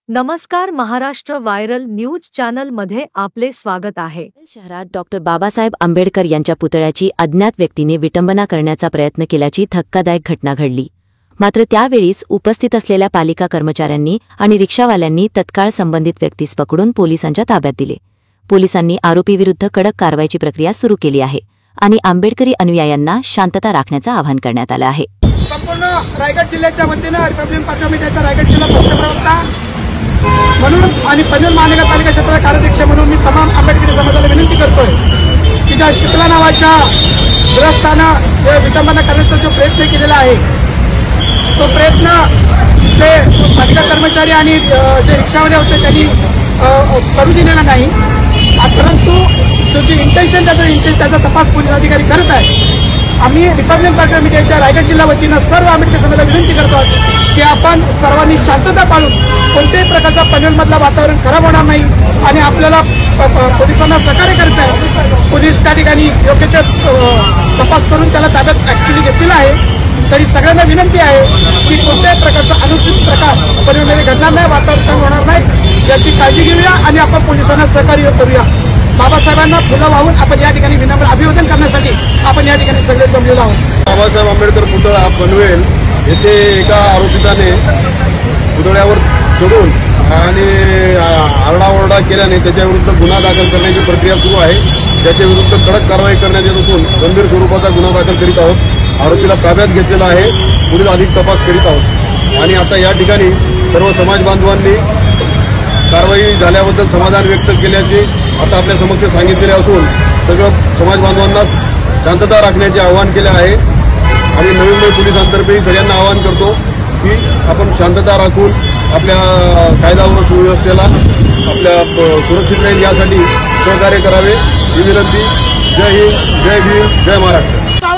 नमस्कार, Maharashtra viral news channel मध्ये आपले स्वागत आहे। शहरात डॉक्टर बाबासाहेब आंबेडकर यांच्या पुतळ्याची अज्ञात व्यक्तीने विटंबना करण्याचा प्रयत्न केल्याची धक्कादायक घटना घडली। मात्र त्यावेळीच उपस्थित असलेल्या पालिका कर्मचाऱ्यांनी आणि रिक्षावाल्यांनी तत्काळ संबंधित व्यक्तीस पकडून पोलिसांच्या ताब्यात दिले। पोलिसांनी आरोपीविरुद्ध कडक कारवाईची प्रक्रिया सुरू केली आहे आणि आंबेडकरी अनुयायांना शांतता राखण्याचं आवाहन करण्यात आलं आहे। संपूर्ण रायगड जिल्ह्याच्या वतीने रिपब्लिकन पार्टीचा रायगड जिल्हा पक्षप्रवक्ता म्हणून आणि पनवेल महानगरपालिका क्षेत्राचा कार्याध्यक्ष म्हणून मी तमाम आंबेडकरी समाजाला विनंती करतोय की ज्या शुक्ला नावाच्या ग्रस्तानं जे विटंबना करण्याचा जो प्रयत्न केलेला आहे तो प्रयत्न ते पालिका कर्मचारी आणि जे रिक्षावाले होते त्यांनी करू दिलेला नाही। परंतु त्याची इंटेन्शन त्याचा तपास पोलीस अधिकारी करत आहे। आम्ही रिपब्लिकन पार्टी मीडियाच्या रायगड जिल्हा वतीनं सर्व आंबेडकरी समाजाला विनंती करतो की आपण सर्वांनी शांतता पाळून कोणत्याही प्रकारचा पनवेलमधला वातावरण खराब होणार नाही आणि आपल्याला पोलिसांना सहकार्य करायचं आहे। पोलीस त्या ठिकाणी योग्य ते तपास करून त्याला ताब्यात ऍक्च्युअली घेतलेला आहे। तरी सगळ्यांना विनंती आहे की कोणत्याही प्रकारचा अनुचित प्रकार पनवेलमध्ये घडणार नाही, वातावरण होणार नाही याची काळजी घेऊया आणि आपण पोलिसांना सहकार्य करूया। बाबासाहेबांना फुलं वाहून आपण या ठिकाणी विनम्र अभिवादन करण्यासाठी आपण या ठिकाणी सगळे जमलेलो आहोत। बाबासाहेब आंबेडकर पुतळा पनवेल येथे एका आरोपिताने पुतळ्यावर चढून आणि आरडाओरडा केल्याने त्याच्याविरुद्ध गुन्हा दाखल करण्याची प्रक्रिया सुरू आहे। त्याच्याविरुद्ध कडक कारवाई करण्यात येत असून गंभीर स्वरूपाचा गुन्हा दाखल करीत आहोत। आरोपीला ताब्यात घेतलेला आहे, पुढील अधिक तपास करीत आहोत आणि आता या ठिकाणी सर्व समाज बांधवांनी कारवाई झाल्याबद्दल समाधान व्यक्त केल्याचे आता आपल्या समक्ष सांगितलेले असून सगळं समाज बांधवांना शांतता राखण्याचे आवाहन केले आहे आणि नवी मुंबई पोलिसांतर्फे सगळ्यांना आवाहन करतो की आपण शांतता राखून आपल्या कायदा व सुव्यवस्थेला आपल्या सुरक्षित राहील यासाठी सहकार्य करावे ही विनंती। जय हिंद, जय भीम, जय महाराष्ट्र।